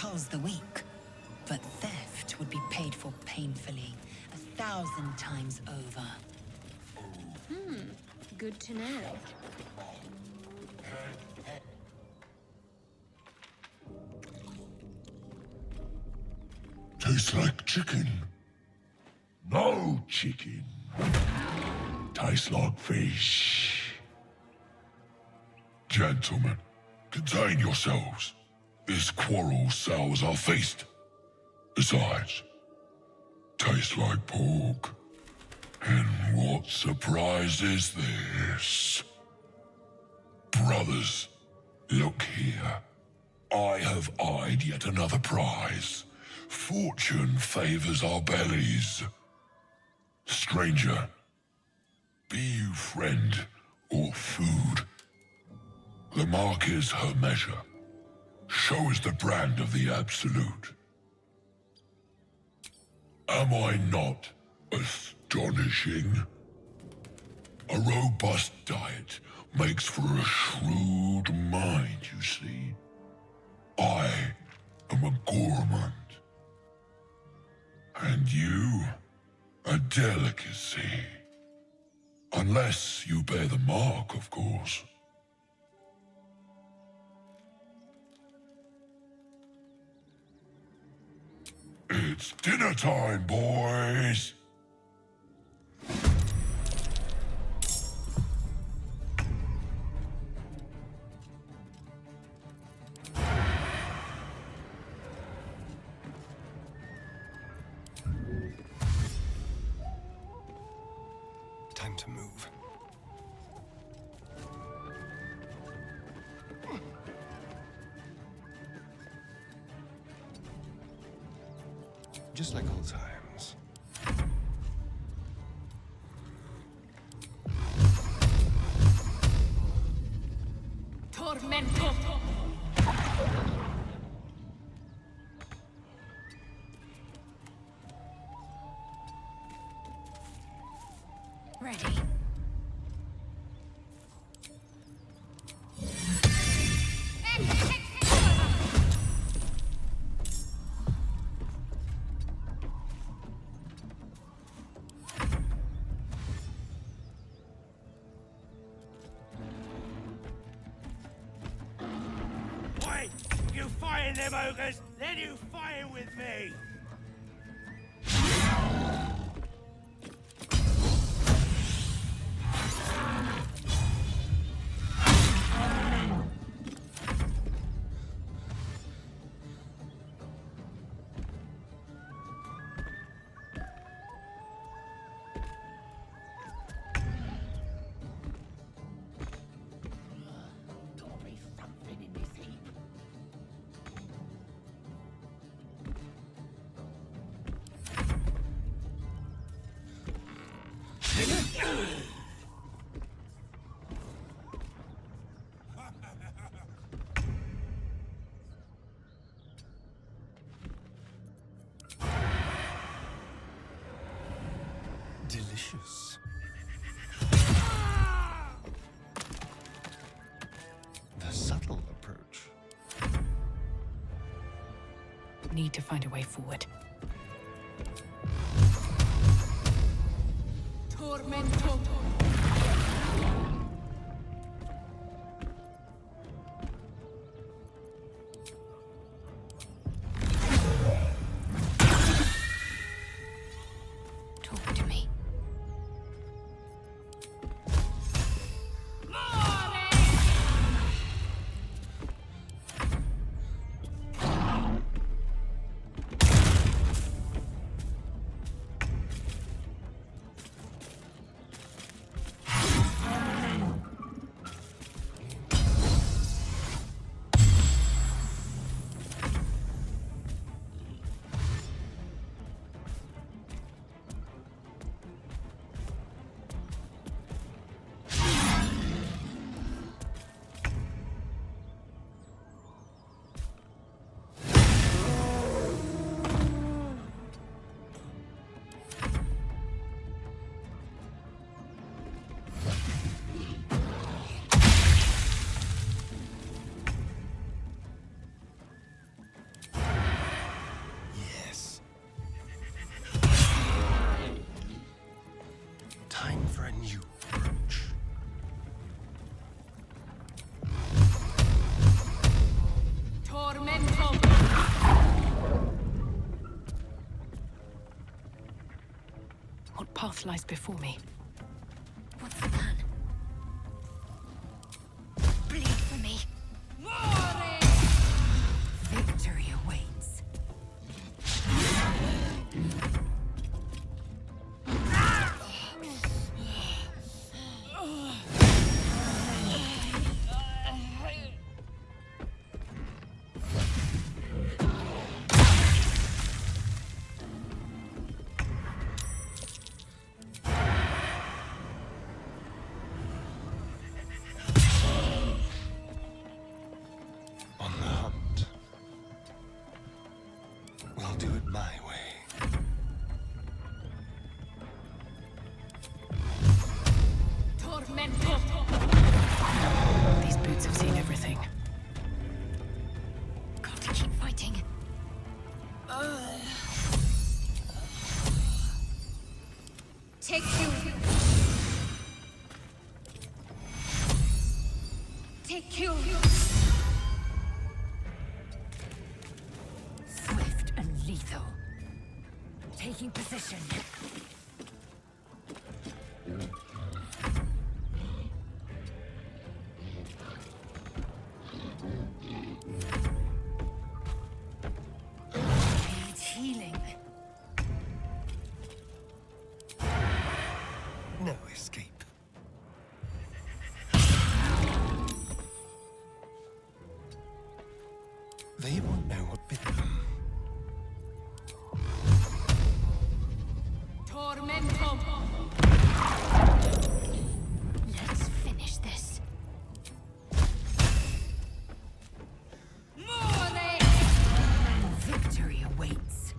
house the weak, but theft would be paid for painfully, 1,000 times over. Good to know. Tastes like chicken. No chicken. Tastes like fish. Gentlemen, contain yourselves. This quarrel sours our feast. Besides, tastes like pork. And what surprise is this? Brothers, look here. I have eyed yet another prize. Fortune favors our bellies. Stranger, be you friend or food. The mark is her measure. Show us the brand of the absolute. Am I not astonishing? A robust diet makes for a shrewd mind, you see. I am a gourmand. And you, a delicacy. Unless you bear the mark, of course. It's dinner time, boys! Time to move. Just like old times. Tormento! Ready. Wait! You fire them ogres, then you fire with me! Delicious. The subtle approach. Need to find a way forward. Tormento! Talk to me. path lies before me. What's the plan? Bleed for me. Victory awaits. On the hunt. We'll do it my way. Tormento! These boots have seen everything. Got to keep fighting. Take you. Take you. Swift and lethal. Taking position. Needs healing. No escape. They won't know what bit them. Tormento! Let's finish this. Victory awaits.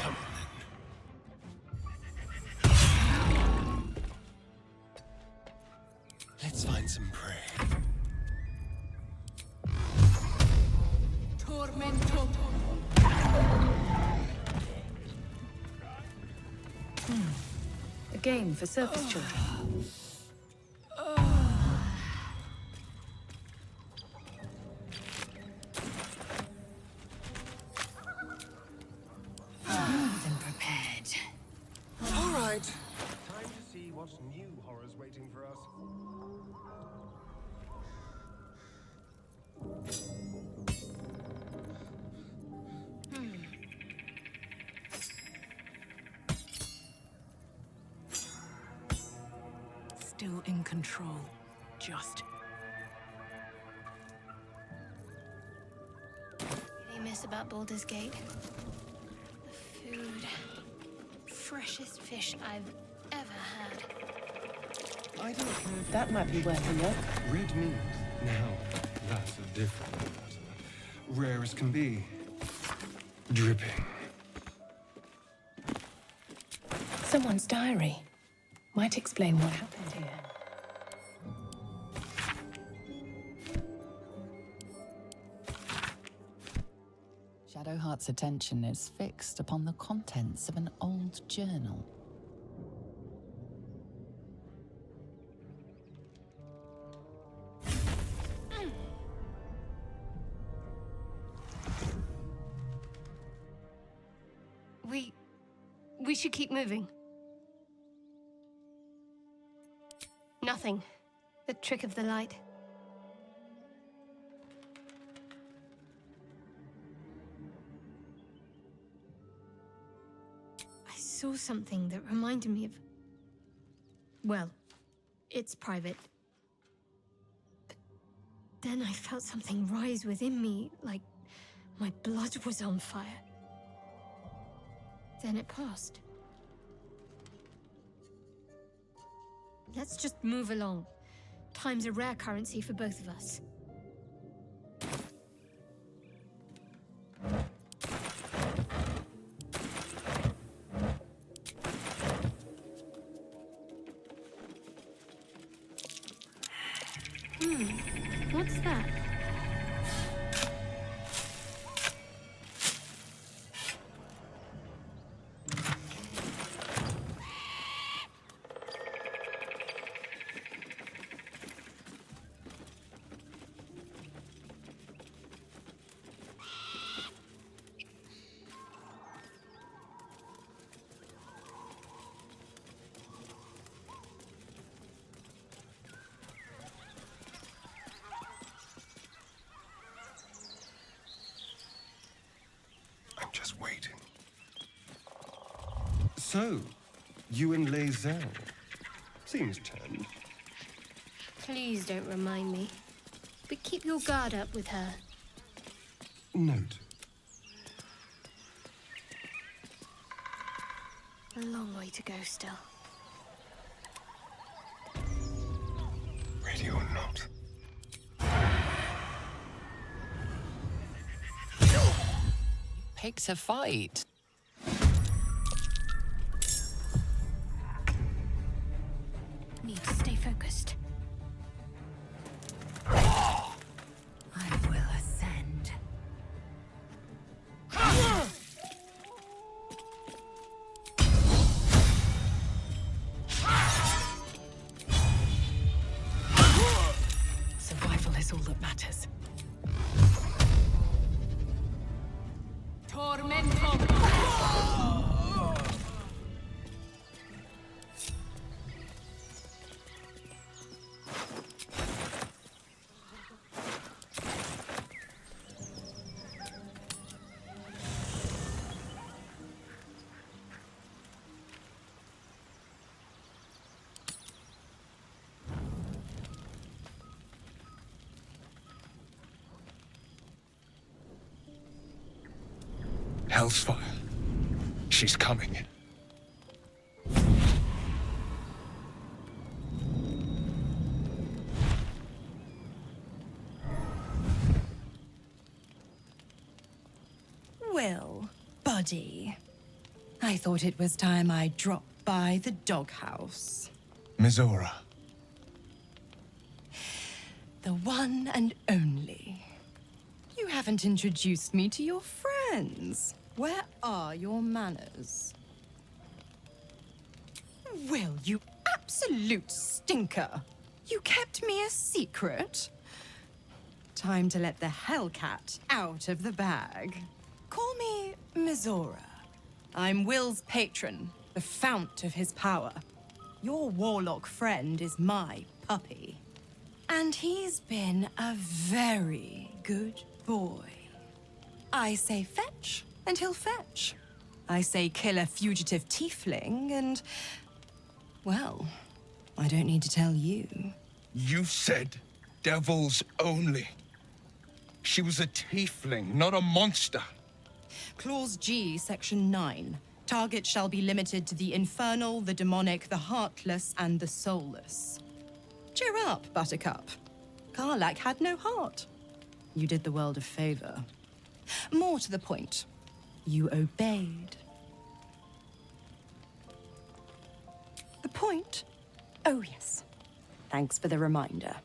Come on then. Let's find some prey. Tormento! A game for circus children. More than prepared. All right. Time to see what new horror's waiting for us. Still in control. Just. They miss about Baldur's Gate. The food. Freshest fish I've ever had. I don't know if that might be worth a look. Red meat. Now, that's a different matter. Rare as can be. Dripping. Someone's diary. Might explain what happened here. Shadowheart's attention is fixed upon the contents of an old journal. We should keep moving. Nothing. The trick of the light. I saw something that reminded me of... Well, it's private. But then I felt something rise within me, like my blood was on fire. Then it passed. Let's just move along. Time's a rare currency for both of us. What's that? just waiting. So, you and Lae'zel. Seems turned. Please don't remind me. But keep your guard up with her. Note. A long way to go still. Ready or not. Picked a fight. Need to stay focused. I will ascend. Survival is all that matters. Tormentum! Hellsfire. She's coming. Well, buddy, I thought it was time I dropped by the doghouse. Mizora. The one and only. You haven't introduced me to your friends. Where are your manners? Will, you absolute stinker! You kept me a secret? Time to let the Hellcat out of the bag. Call me Mizora. I'm Will's patron, the fount of his power. Your warlock friend is my puppy. And he's been a very good boy. I say fetch, and he'll fetch. I say kill a fugitive tiefling, and... well, I don't need to tell you. You said devils only. She was a tiefling, not a monster. Clause G, Section 9. Target shall be limited to the infernal, the demonic, the heartless, and the soulless. Cheer up, Buttercup. Karlach had no heart. You did the world a favor. More to the point, you obeyed. The point? Oh, yes. Thanks for the reminder.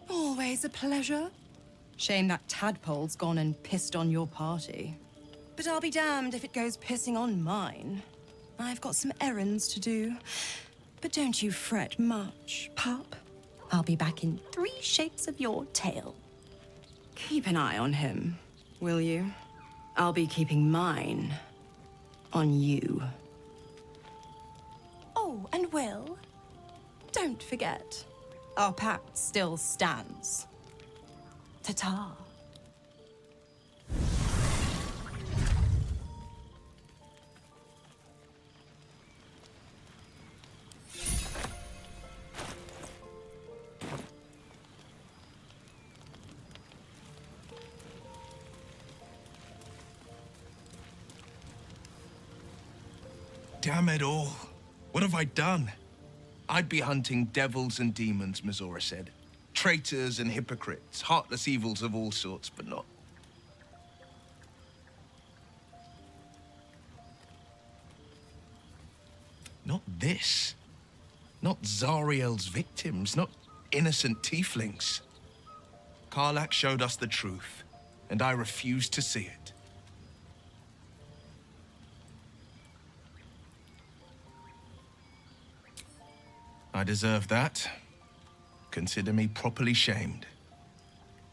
Always a pleasure. Shame that tadpole's gone and pissed on your party. But I'll be damned if it goes pissing on mine. I've got some errands to do. But don't you fret much, pup. I'll be back in 3 shakes of your tail. Keep an eye on him, will you? I'll be keeping mine on you. Oh, and Will, don't forget, our pact still stands. Ta-ta. Damn it all. What have I done? I'd be hunting devils and demons, Mizora said. Traitors and hypocrites, heartless evils of all sorts, but not... not this. Not Zariel's victims, not innocent tieflings. Karlach showed us the truth, and I refuse to see it. I deserve that. consider me properly shamed.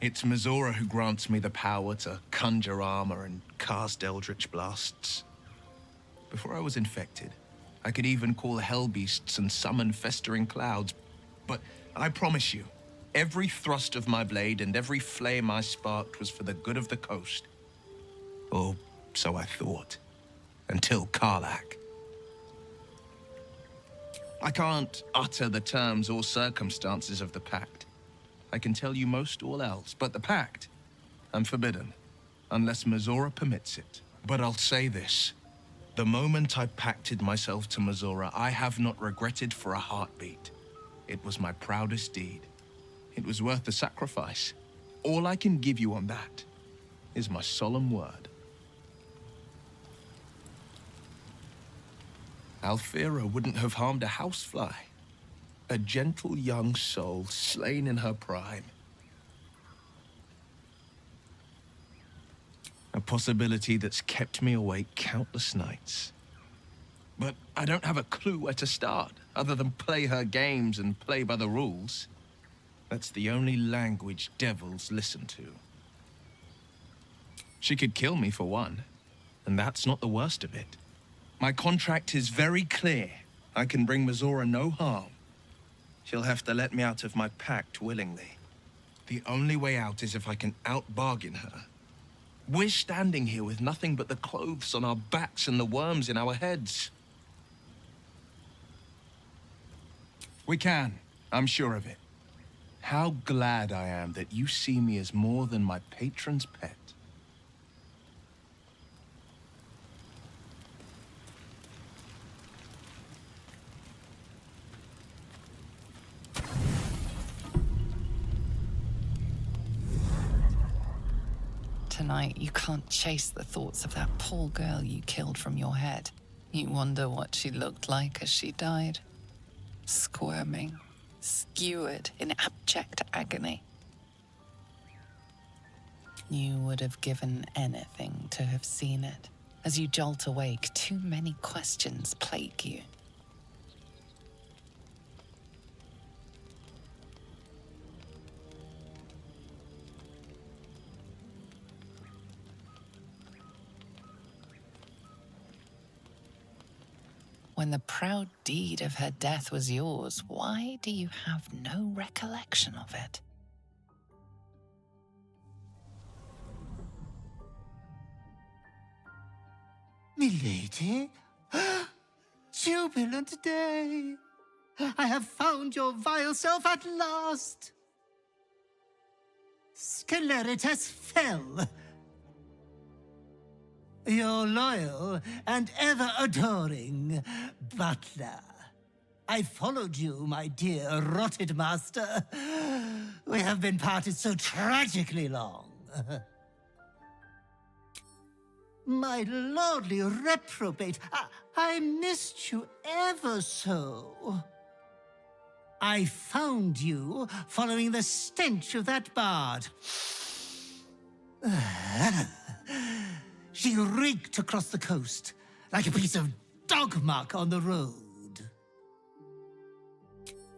It's Mizora who grants me the power to conjure armor and cast eldritch blasts. Before I was infected, I could even call hell beasts and summon festering clouds. But I promise you, every thrust of my blade and every flame I sparked was for the good of the coast. Or so I thought. Until Karlak. I can't utter the terms or circumstances of the pact. I can tell you most all else, but the pact, I'm forbidden, unless Mizora permits it. But I'll say this. The moment I pacted myself to Mizora, I have not regretted for a heartbeat. It was my proudest deed. It was worth the sacrifice. All I can give you on that is my solemn word. Alfira wouldn't have harmed a housefly. A gentle young soul slain in her prime. A possibility that's kept me awake countless nights. But I don't have a clue where to start, other than play her games and play by the rules. That's the only language devils listen to. She could kill me for one, and that's not the worst of it. My contract is very clear. I can bring Mizora no harm. She'll have to let me out of my pact willingly. The only way out is if I can out-bargain her. We're standing here with nothing but the clothes on our backs and the worms in our heads. We can, I'm sure of it. How glad I am that you see me as more than my patron's pet. Tonight, you can't chase the thoughts of that poor girl you killed from your head. You wonder what she looked like as she died. Squirming, skewered in abject agony. You would have given anything to have seen it. As you jolt awake, too many questions plague you. When the proud deed of her death was yours, why do you have no recollection of it? Milady? Jubilant day! I have found your vile self at last! Sceleritas fell. Your loyal and ever-adoring butler. I followed you, my dear rotted master. We have been parted so tragically long. My lordly reprobate, I missed you ever so. I found you following the stench of that bard. She reeked across the coast, like a piece of dog muck on the road.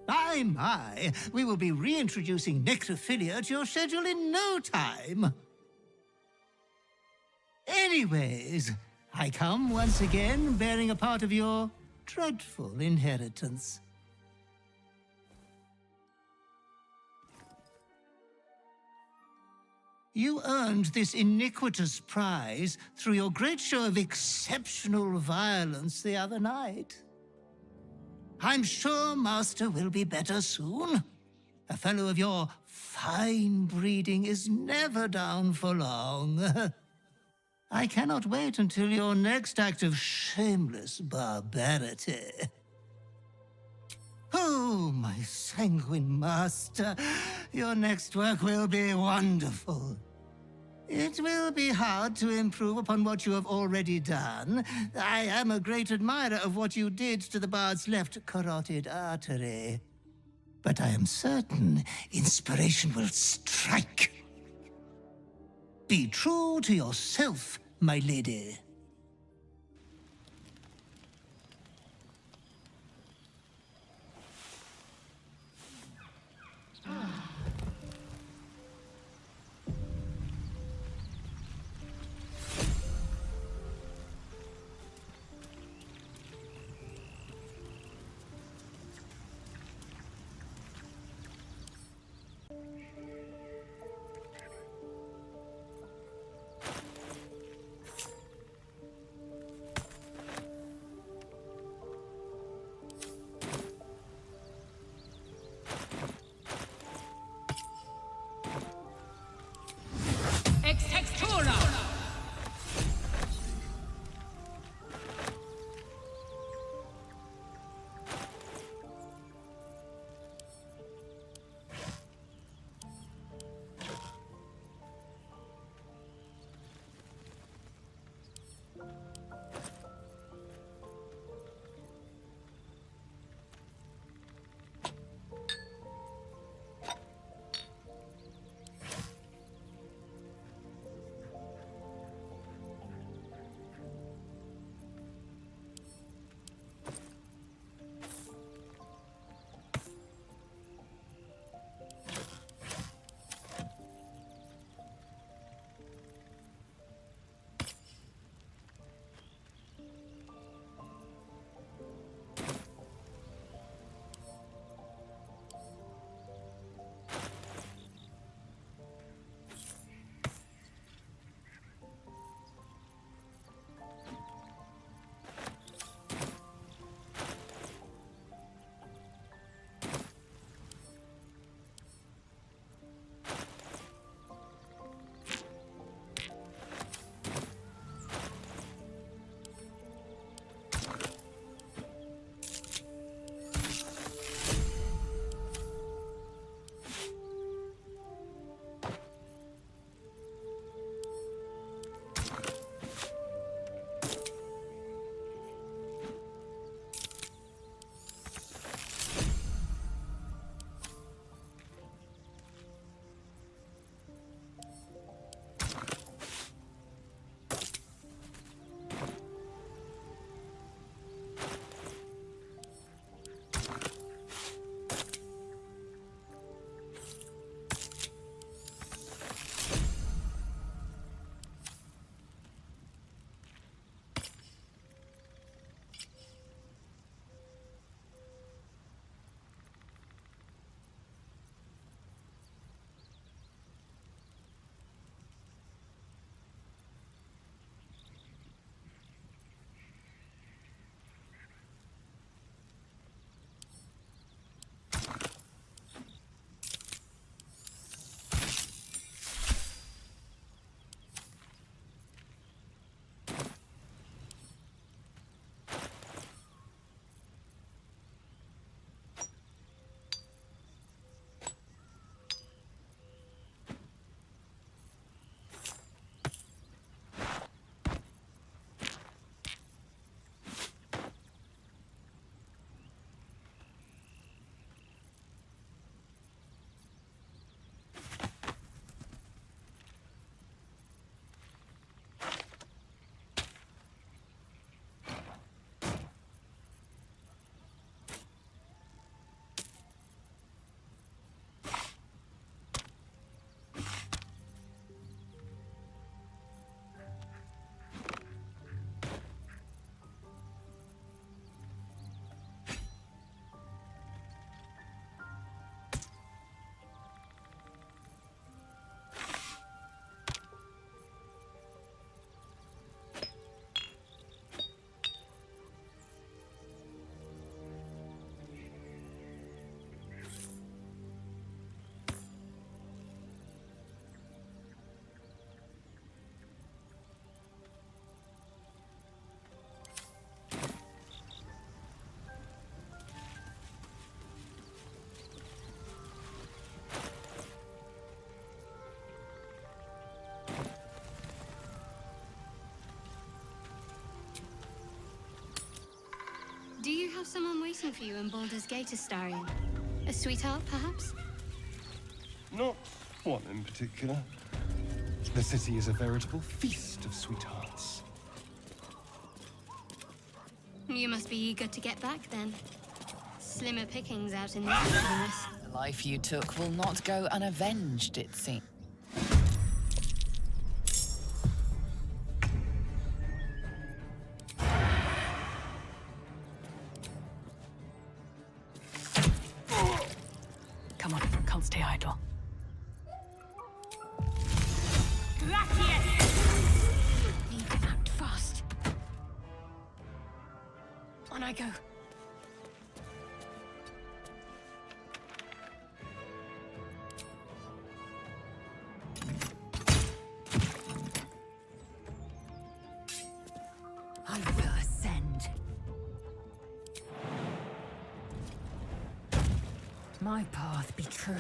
My, we will be reintroducing necrophilia to your schedule in no time. Anyways, I come once again bearing a part of your dreadful inheritance. You earned this iniquitous prize through your great show of exceptional violence the other night. I'm sure Master will be better soon. A fellow of your fine breeding is never down for long. I cannot wait until your next act of shameless barbarity. Oh, my sanguine master, your next work will be wonderful. It will be hard to improve upon what you have already done. I am a great admirer of what you did to the bard's left carotid artery. But I am certain inspiration will strike. Be true to yourself, my lady. have someone waiting for you in Baldur's Gate, Astarion? A sweetheart, perhaps? Not one in particular. The city is a veritable feast of sweethearts. You must be eager to get back, then. Slimmer pickings out in this wilderness. The life you took will not go unavenged, it seems. Come on, can't stay idle. Need to act fast. On I go. I will ascend. My path be true.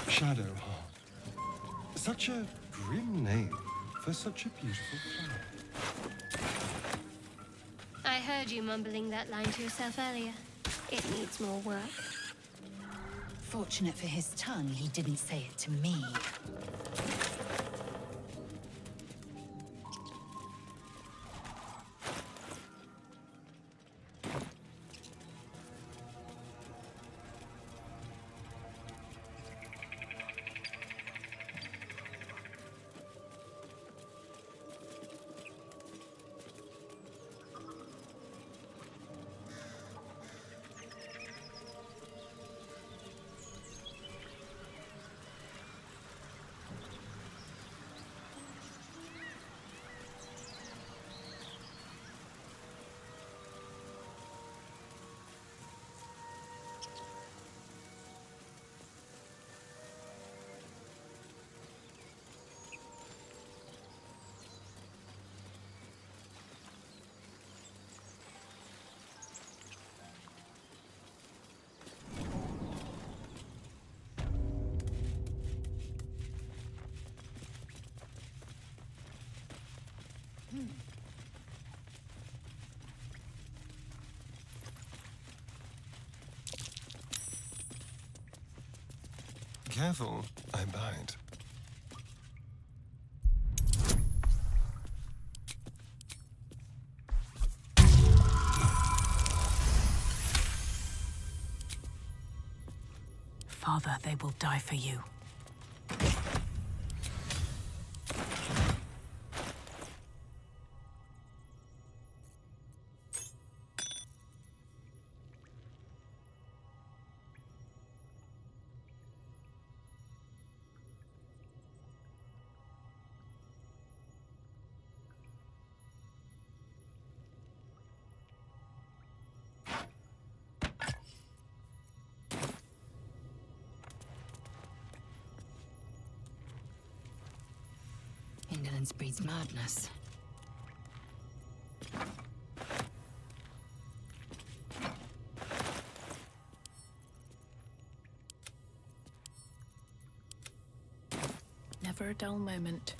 Shadowheart. Such a grim name for such a beautiful flower. I heard you mumbling that line to yourself earlier. It needs more work. Fortunate for his tongue, he didn't say it to me. Careful, I bite. Father, they will die for you. Indolence breeds madness. Never a dull moment.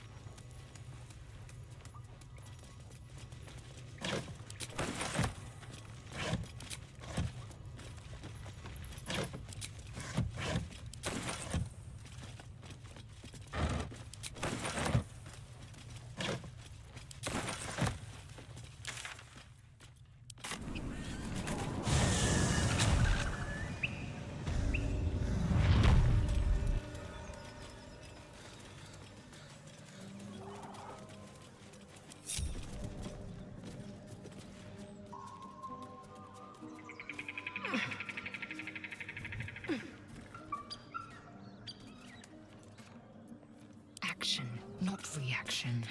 Action, not reaction.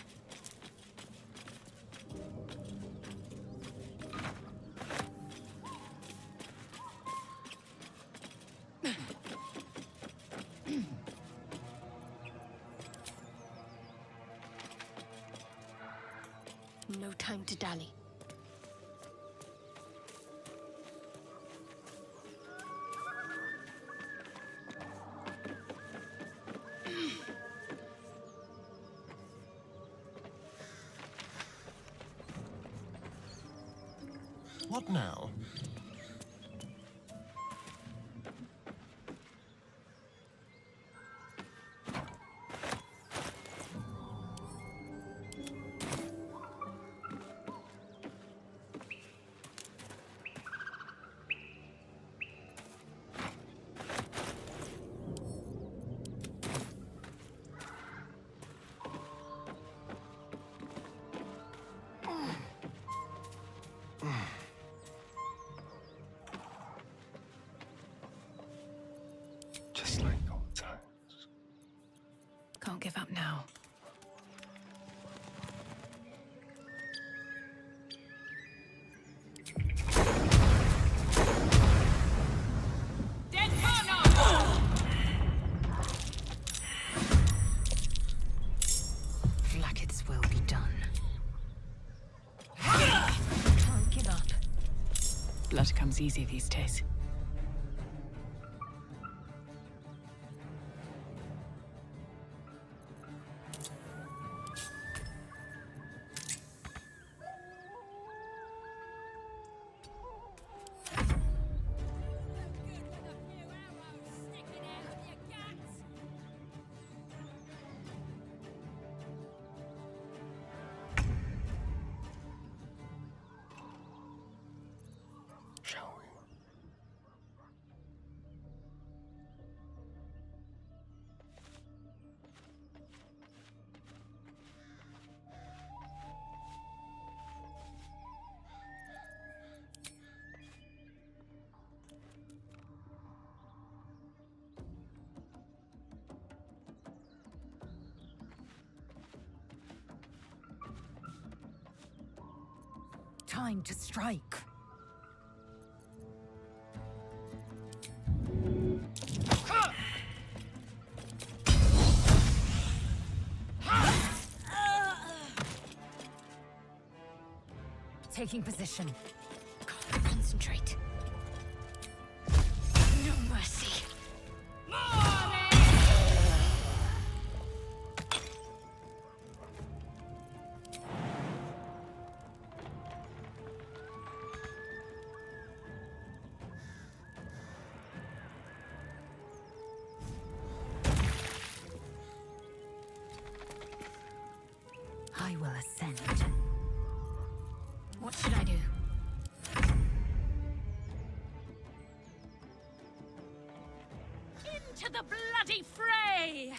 to dally. What now? Just like old times. Can't give up now. Flacketh's will be done. Can't give up. Blood comes easy these days. Shall we? Time to strike. Taking position. Concentrate. No mercy. I will ascend. What should I do? Into the bloody fray!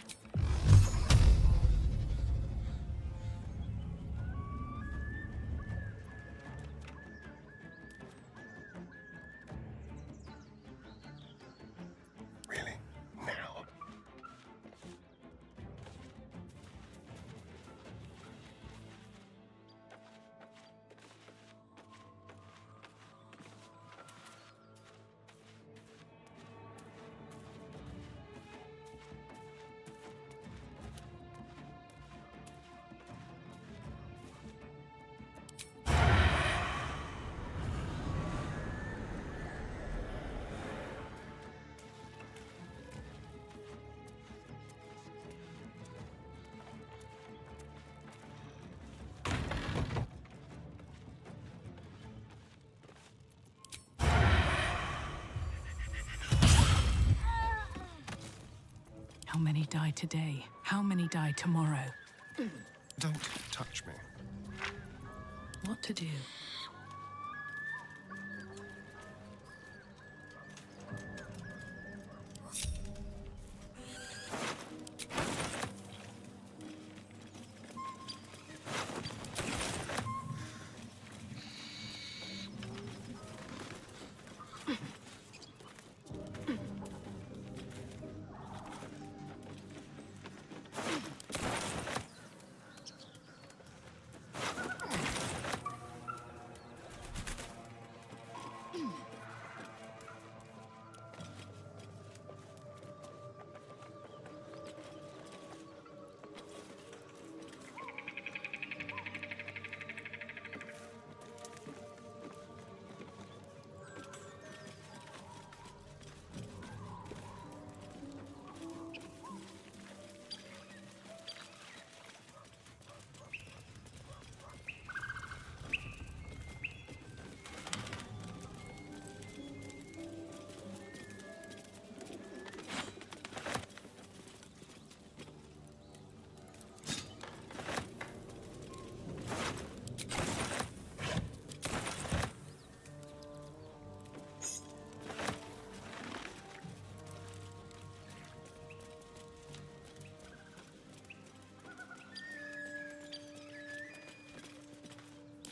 Really? Now? How many die today? How many die tomorrow? Don't touch me. What to do?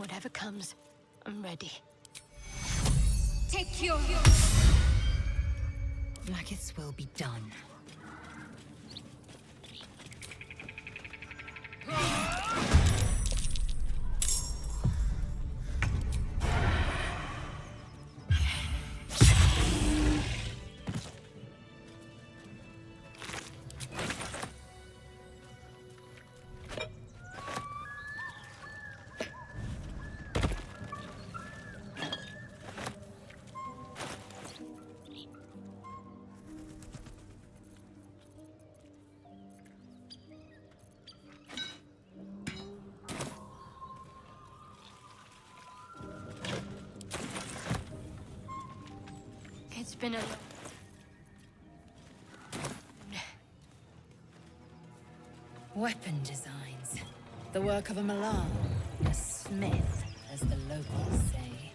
Whatever comes, I'm ready. Take your... Blacketh's will be done. It's been a... Weapon designs. The work of a Malar. A smith, as the locals say.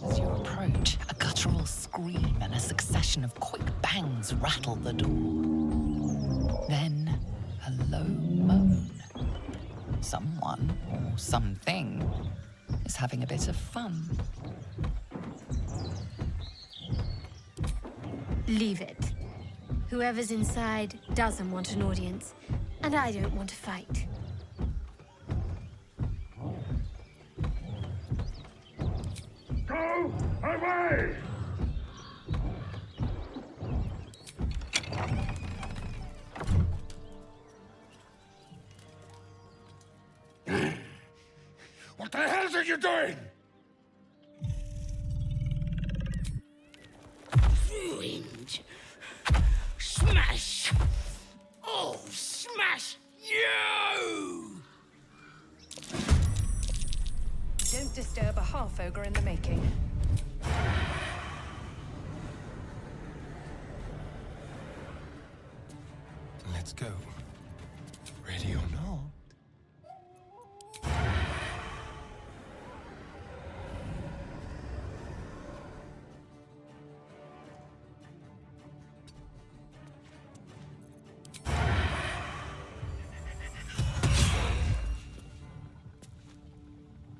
As you approach, a guttural scream and a succession of quick bangs rattle the door. Then, a low moan. Someone, or something, is having a bit of fun. Leave it. Whoever's inside doesn't want an audience, and I don't want to fight. Go away! What the hell are you doing? Ruined. Smash! Oh, smash you! Don't disturb a half-ogre in the making. Let's go. Ready or not?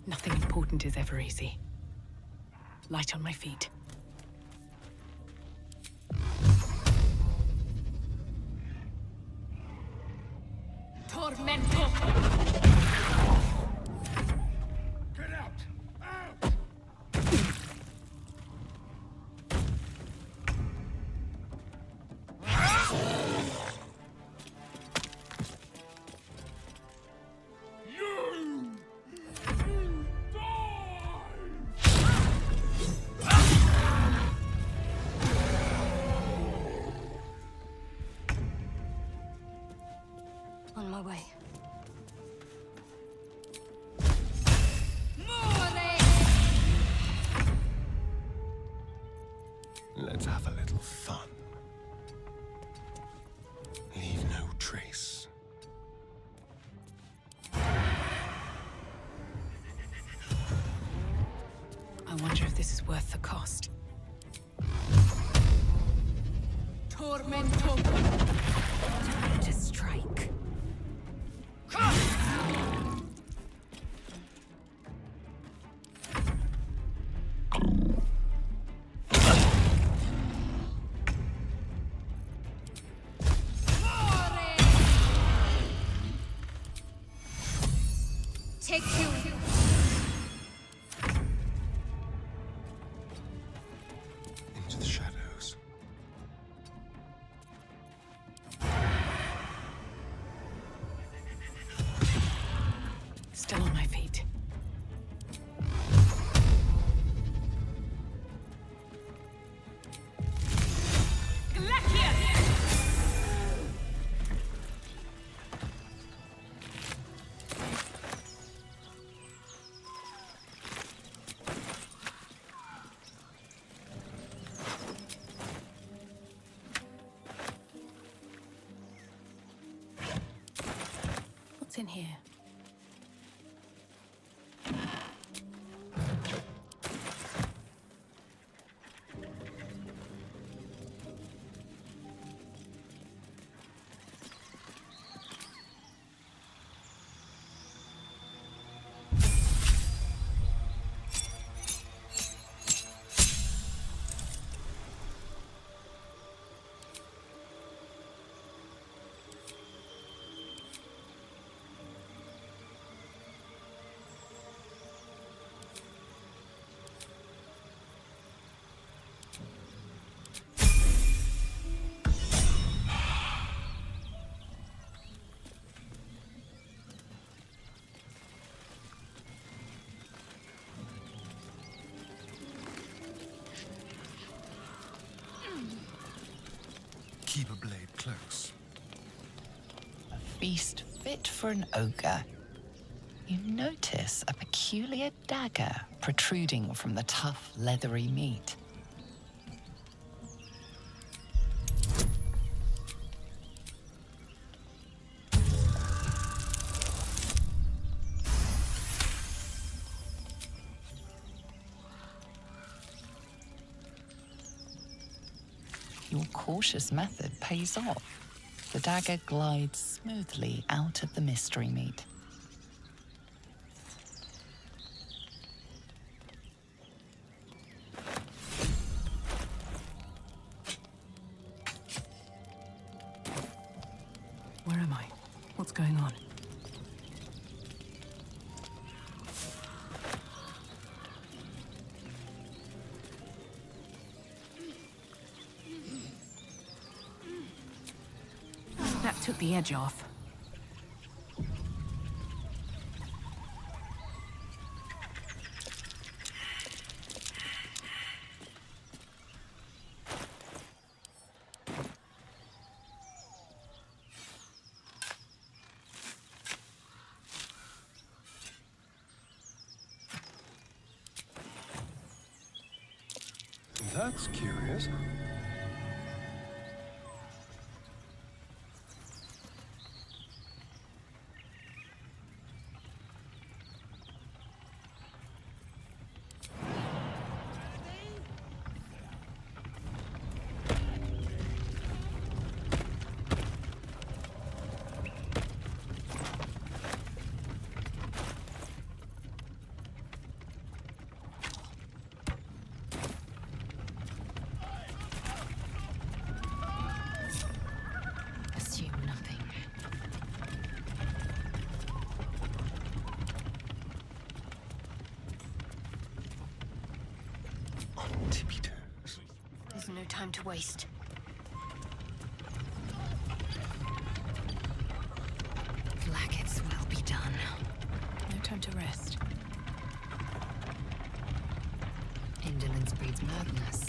Nothing important is ever easy. Light on my feet. Tormento! Get out! Out! You! On my way. Let's have a little fun. Leave no trace. I wonder if this is worth the cost. Tormento! Time to strike. Take you. Into the shadows. Still on my feet. What's in here? keep a blade close. A feast fit for an ogre. You notice a peculiar dagger protruding from the tough, leathery meat. Your cautious method pays off. The dagger glides smoothly out of the mystery meat. Where am I? What's going on? That took the edge off. That's curious. Assume nothing. On tippy toes. There's no time to waste. Blackets will be done. No time to rest. Indolence breeds madness.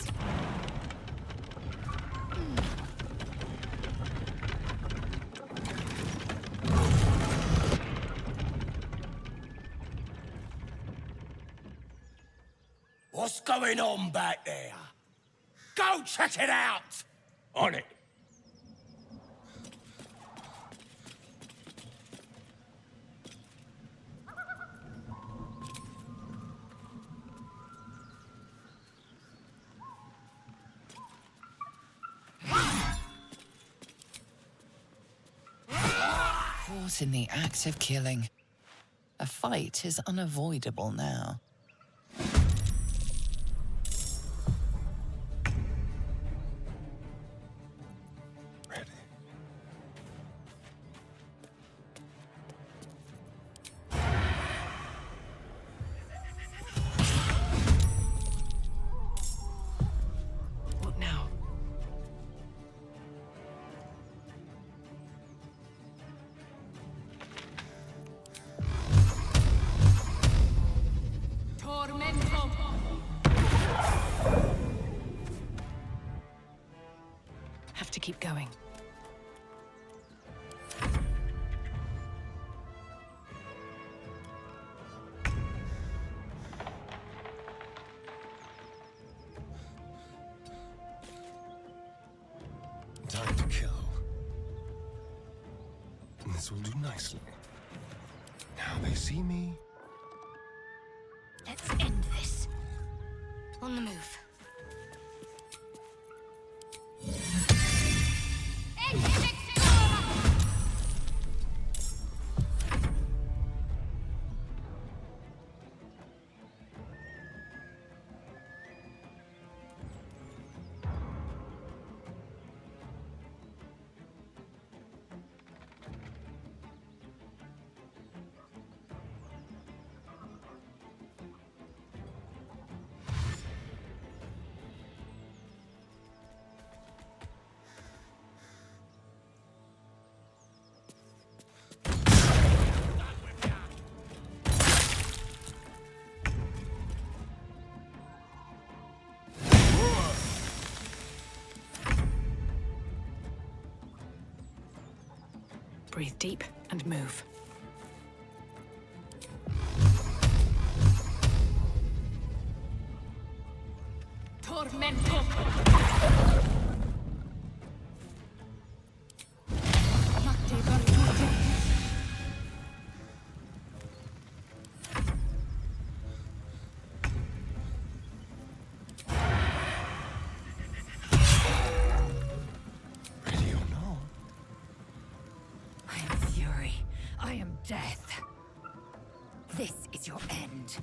What's going on back there? Go check it out! On it! Caught in the act of killing. A fight is unavoidable now. Ready. What now? Have to keep going. Time to kill. And this will do nicely. Now they see me. Let's end this. On the move. Breathe deep and move. Tormento! Ready or not? I am fury. I am death. This is your end.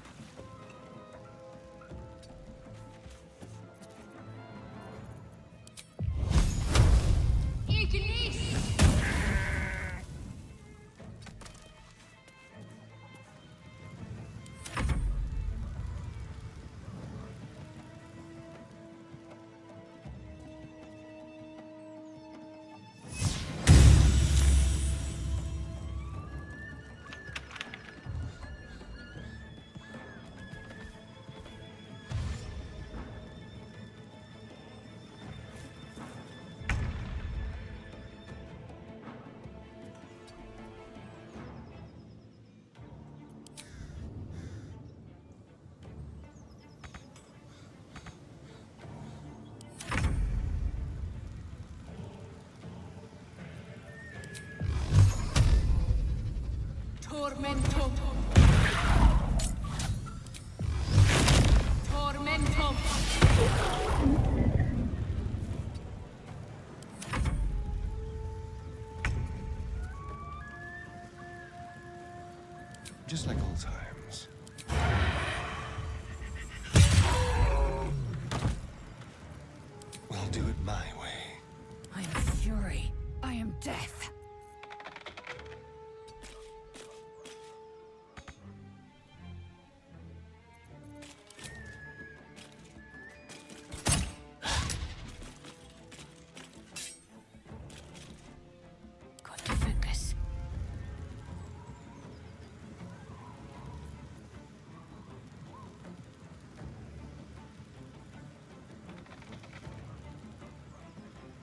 Tormento. Tormento. Just like old times. We'll do it my way. I am fury. I am death. Got to focus.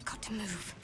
Got to move.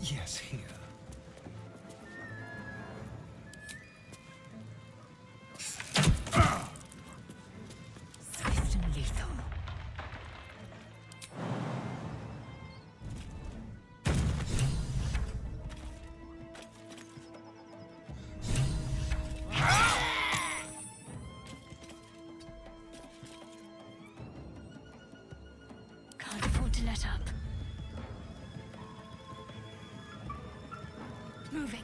Yes, here. Swift and lethal. Can't afford to let up. Moving.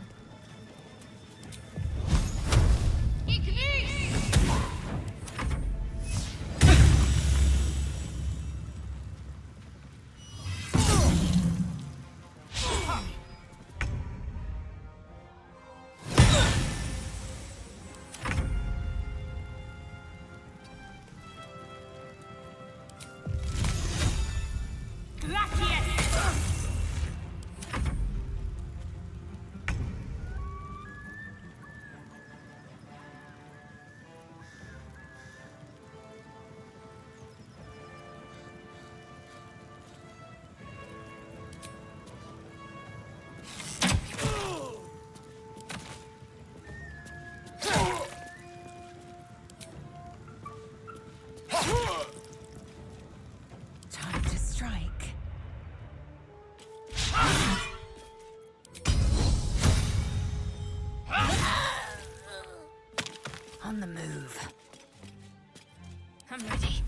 I'm ready.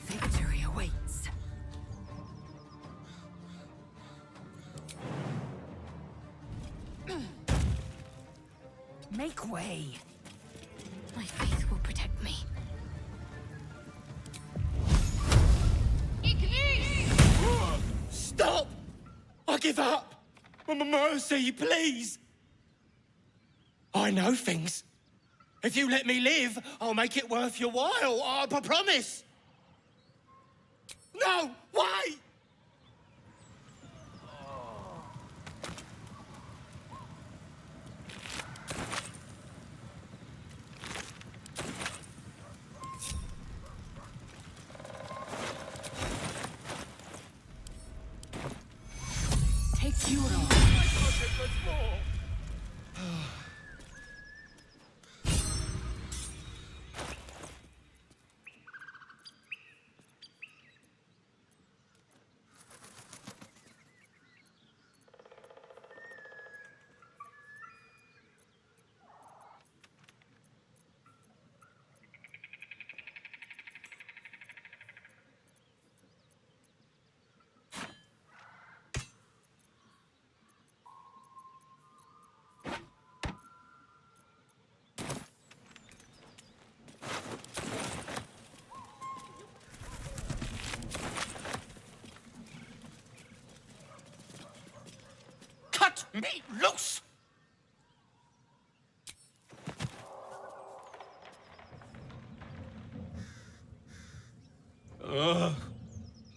Victory awaits. Make way. My faith will protect me. Stop! I give up! Mercy, please! I know things. If you let me live, I'll make it worth your while. I promise. No, wait! Take Euro. Cut me loose! Ugh.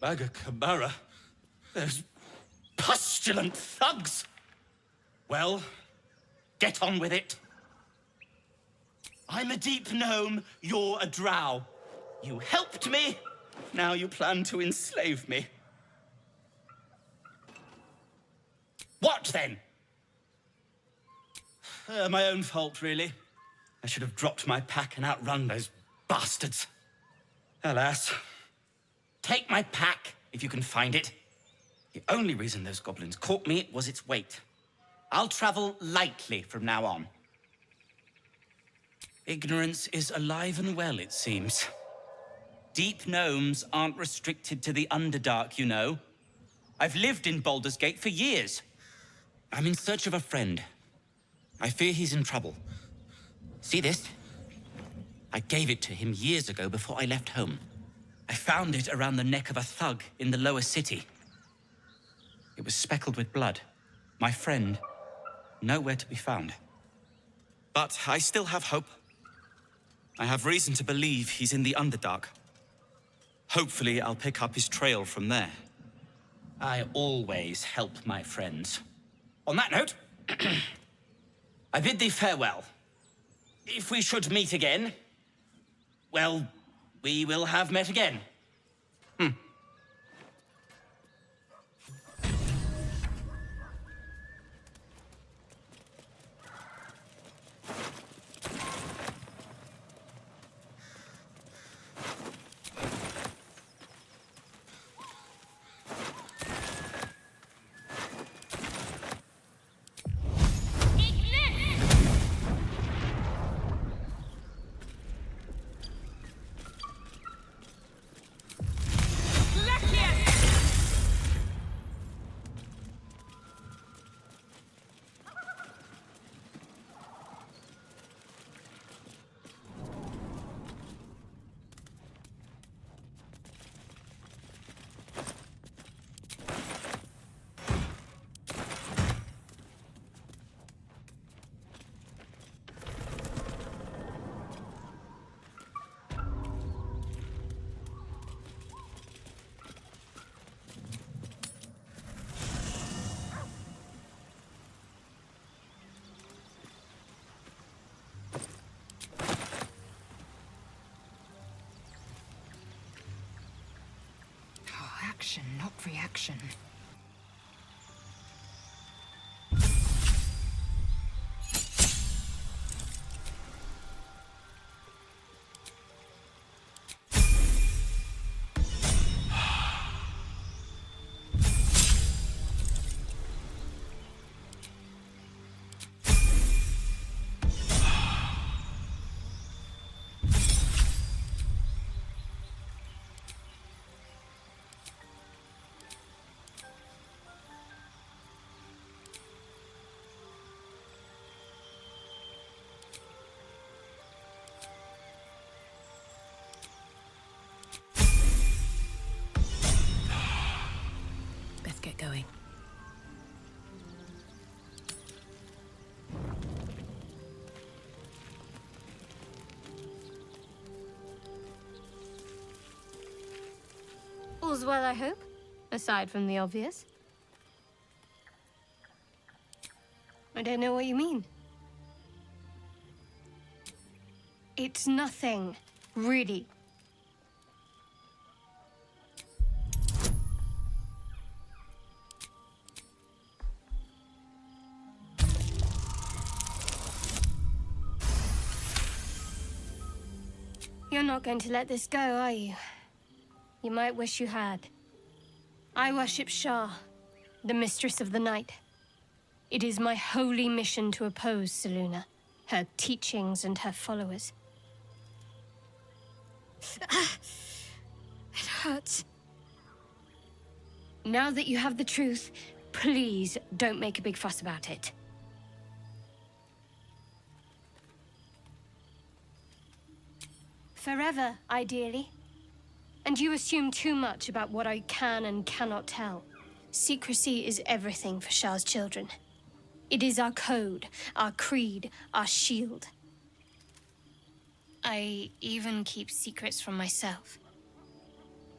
Baga Kamara. Those pustulant thugs. Well, get on with it. I'm a deep gnome, you're a drow. You helped me, now you plan to enslave me. What then? My own fault, really. I should have dropped my pack and outrun those bastards. Alas. Take my pack, if you can find it. The only reason those goblins caught me was its weight. I'll travel lightly from now on. Ignorance is alive and well, it seems. Deep gnomes aren't restricted to the Underdark, you know. I've lived in Baldur's Gate for years. I'm in search of a friend. I fear he's in trouble. See this? I gave it to him years ago before I left home. I found it around the neck of a thug in the lower city. It was speckled with blood. My friend, nowhere to be found. But I still have hope. I have reason to believe he's in the Underdark. Hopefully, I'll pick up his trail from there. I always help my friends. On that note, I bid thee farewell. If we should meet again, well, we will have met again. Action, not reaction. All's well, I hope, aside from the obvious. I don't know what you mean. It's nothing, really. You're not going to let this go, are you? You might wish you had. I worship Shah, the Mistress of the Night. It is my holy mission to oppose Selûne, her teachings and her followers. It hurts. Now that you have the truth, please don't make a big fuss about it. Forever, ideally. And you assume too much about what I can and cannot tell. Secrecy is everything for Shah's children. It is our code, our creed, our shield. I even keep secrets from myself.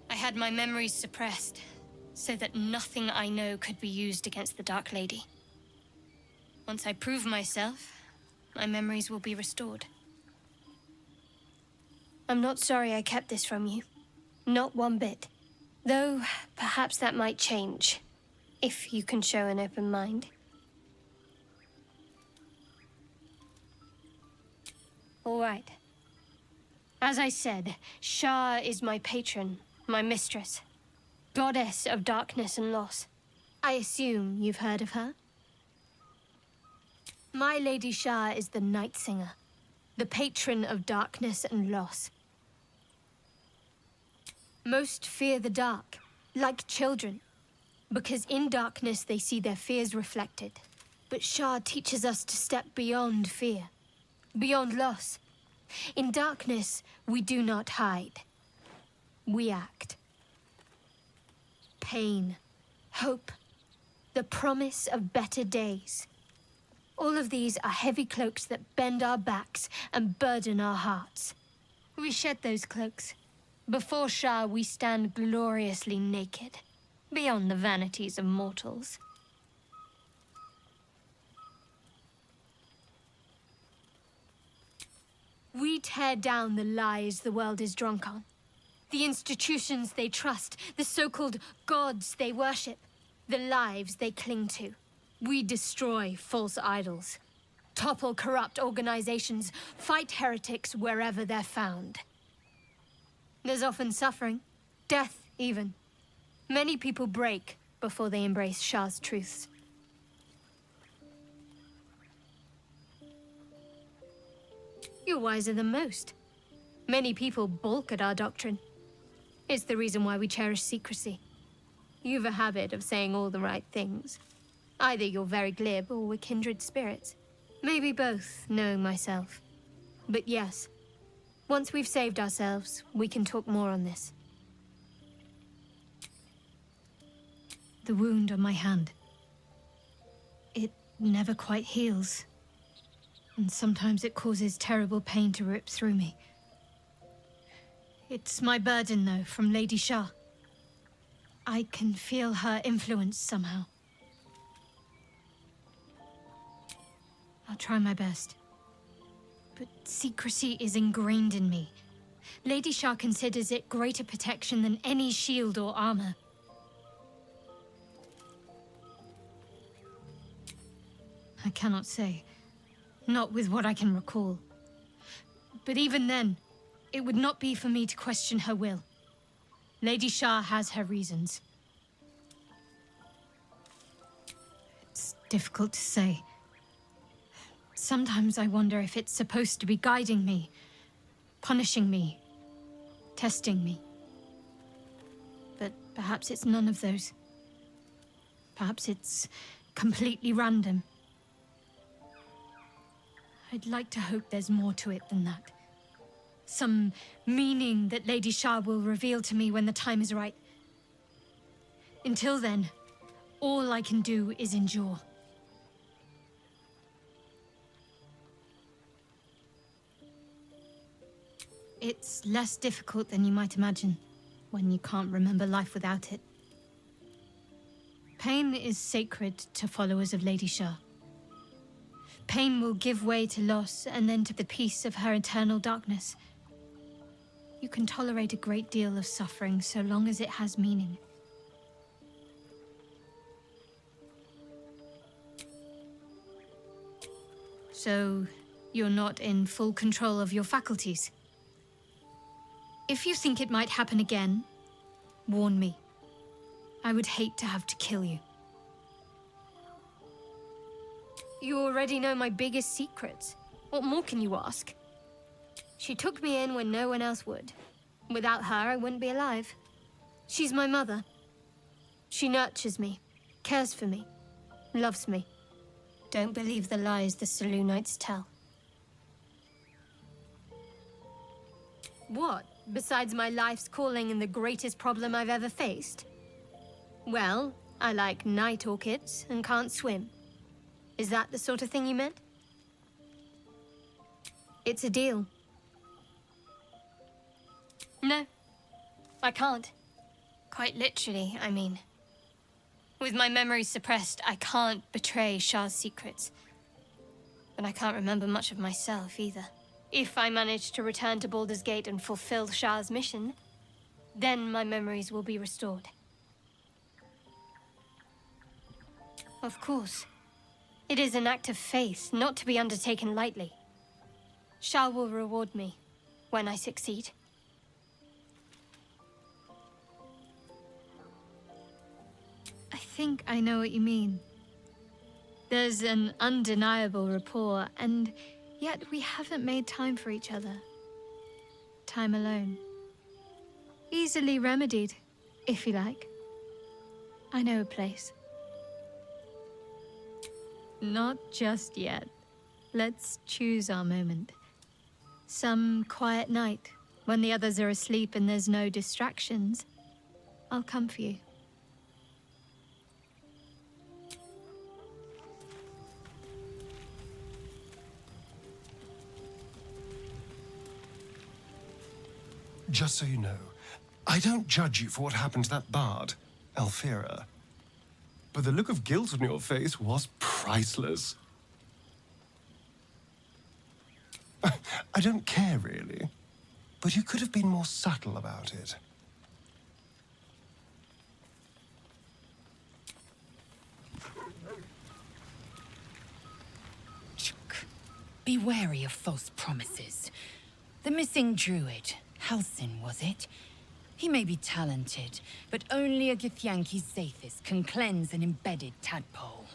I had my memories suppressed, so that nothing I know could be used against the Dark Lady. Once I prove myself, my memories will be restored. I'm not sorry I kept this from you. Not one bit. Though, perhaps that might change, if you can show an open mind. All right. As I said, Shah is my patron, my mistress. Goddess of darkness and loss. I assume you've heard of her? My Lady Shah is the Night Singer, the patron of darkness and loss. Most fear the dark, like children, because in darkness they see their fears reflected. But Shah teaches us to step beyond fear, beyond loss. In darkness, we do not hide. We act. Pain, hope, the promise of better days. All of these are heavy cloaks that bend our backs and burden our hearts. We shed those cloaks. Before Shah, we stand gloriously naked, beyond the vanities of mortals. We tear down the lies the world is drunk on. The institutions they trust, the so-called gods they worship, the lives they cling to. We destroy false idols, topple corrupt organizations, fight heretics wherever they're found. There's often suffering, death even. Many people break before they embrace Shah's truths. You're wiser than most. Many people balk at our doctrine. It's the reason why we cherish secrecy. You've a habit of saying all the right things. Either you're very glib or we're kindred spirits. Maybe both, knowing myself. But yes, once we've saved ourselves, we can talk more on this. The wound on my hand. It never quite heals. And sometimes it causes terrible pain to rip through me. It's my burden, though, from Lady Shah. I can feel her influence somehow. I'll try my best. But secrecy is ingrained in me. Lady Shah considers it greater protection than any shield or armor. I cannot say. Not with what I can recall. But even then, it would not be for me to question her will. Lady Shah has her reasons. It's difficult to say. Sometimes I wonder if it's supposed to be guiding me, punishing me, testing me. But perhaps it's none of those. Perhaps it's completely random. I'd like to hope there's more to it than that. Some meaning that Lady Shah will reveal to me when the time is right. Until then, all I can do is endure. It's less difficult than you might imagine. when you can't remember life without it. Pain is sacred to followers of Lady Shah. Pain will give way to loss and then to the peace of her eternal darkness. You can tolerate a great deal of suffering so long as it has meaning. So, you're not in full control of your faculties? If you think it might happen again, warn me. I would hate to have to kill you. You already know my biggest secrets. What more can you ask? She took me in when no one else would. Without her, I wouldn't be alive. She's my mother. She nurtures me, cares for me, loves me. Don't believe the lies the Selûnites tell. What, besides my life's calling and the greatest problem I've ever faced? Well, I like night orchids and can't swim. Is that the sort of thing you meant? It's a deal. No, I can't. Quite literally, I mean. With my memory suppressed, I can't betray Shah's secrets. But I can't remember much of myself either. If I manage to return to Baldur's Gate and fulfill Shah's mission, then my memories will be restored. Of course. It is an act of faith, not to be undertaken lightly. Shah will reward me when I succeed. I think I know what you mean. There's an undeniable rapport, and yet we haven't made time for each other. Time alone. Easily remedied, if you like. I know a place. Not just yet. Let's choose our moment. Some quiet night, when the others are asleep and there's no distractions, I'll come for you. Just so you know, I don't judge you for what happened to that bard, Alfira. But the look of guilt on your face was priceless. I don't care, really. But you could have been more subtle about it. Be wary of false promises. The missing druid, Halsin, was it? He may be talented, but only a Githyanki Zathis can cleanse an embedded tadpole.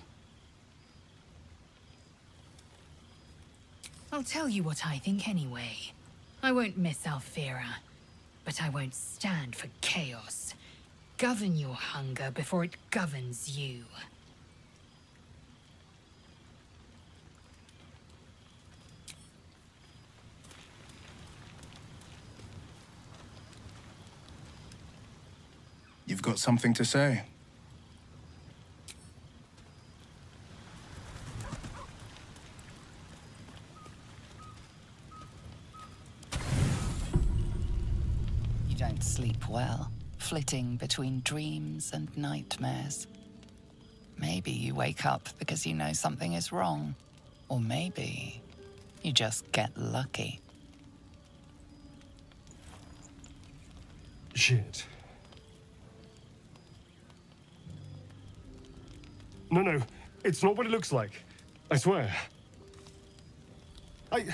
I'll tell you what I think anyway. I won't miss Alfira, but I won't stand for chaos. Govern your hunger before it governs you. You've got something to say? You don't sleep well, flitting between dreams and nightmares. Maybe you wake up because you know something is wrong. Or maybe you just get lucky. Shit. No, it's not what it looks like. I swear. I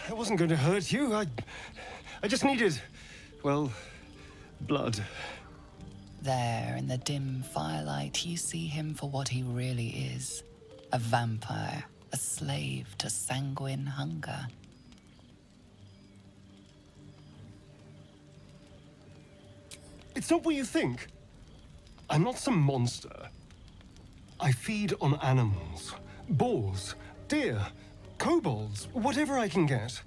wasn't going to hurt you. I just needed, well, blood. There, in the dim firelight, you see him for what he really is. A vampire, a slave to sanguine hunger. It's not what you think. I'm not some monster. I feed on animals. Boars, deer, kobolds, whatever I can get.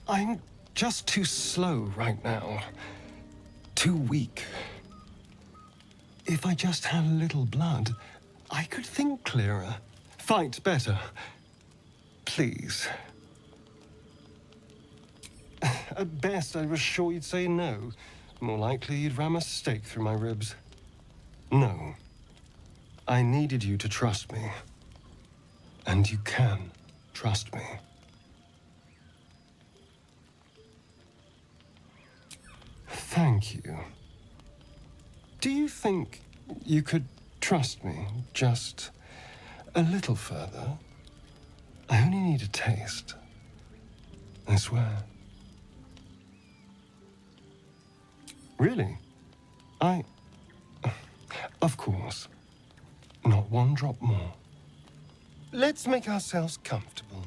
I'm just too slow right now. Too weak. If I just had a little blood, I could think clearer, fight better. Please. At best, I was sure you'd say no. More likely you'd ram a stake through my ribs. No. I needed you to trust me. And you can trust me. Thank you. Do you think you could trust me just a little further? I only need a taste. I swear. Really? Of course. Not one drop more. Let's make ourselves comfortable,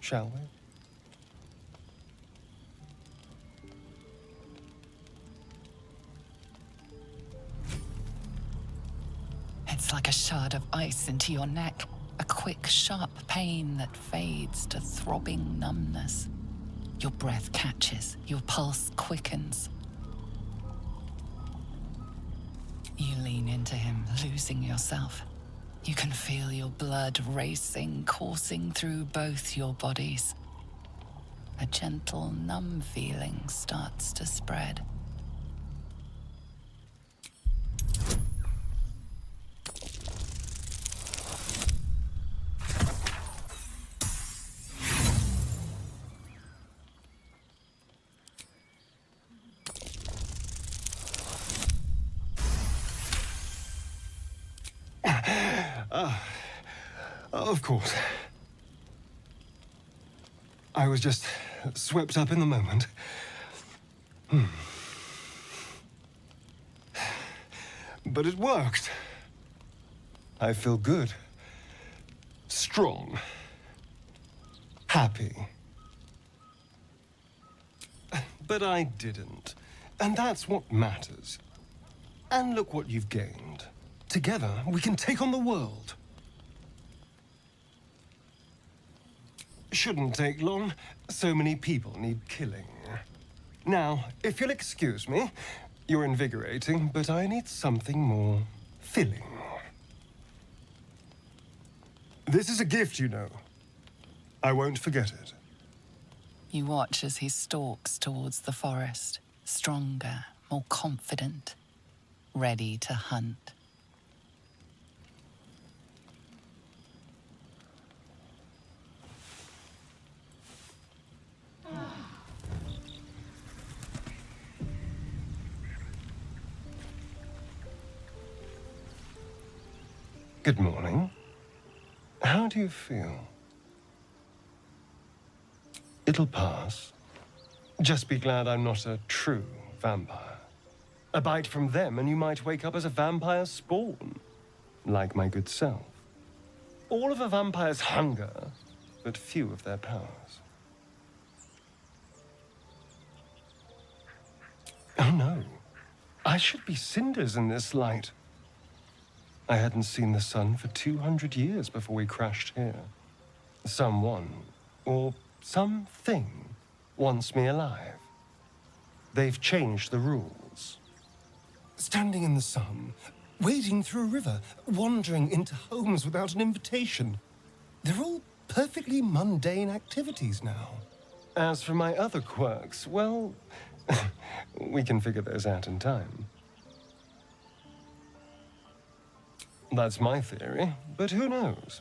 shall we? It's like a shard of ice into your neck. A quick, sharp pain that fades to throbbing numbness. Your breath catches, your pulse quickens. You lean into him, losing yourself. You can feel your blood racing, coursing through both your bodies. A gentle, numb feeling starts to spread. Of course. I was just swept up in the moment. But it worked. I feel good. Strong. Happy. But I didn't. And that's what matters. And look what you've gained. Together, we can take on the world. Shouldn't take long. So many people need killing. Now, if you'll excuse me, you're invigorating, but I need something more filling. This is a gift, you know. I won't forget it. You watch as he stalks towards the forest, stronger, more confident, ready to hunt. Good morning. How do you feel? It'll pass. Just be glad I'm not a true vampire. A bite from them and you might wake up as a vampire spawn, like my good self. All of a vampire's hunger, but few of their powers. Oh no, I should be cinders in this light. I hadn't seen the sun for 200 years before we crashed here. Someone, or something, wants me alive. They've changed the rules. Standing in the sun, wading through a river, wandering into homes without an invitation. They're all perfectly mundane activities now. As for my other quirks, well, we can figure those out in time. That's my theory, but who knows?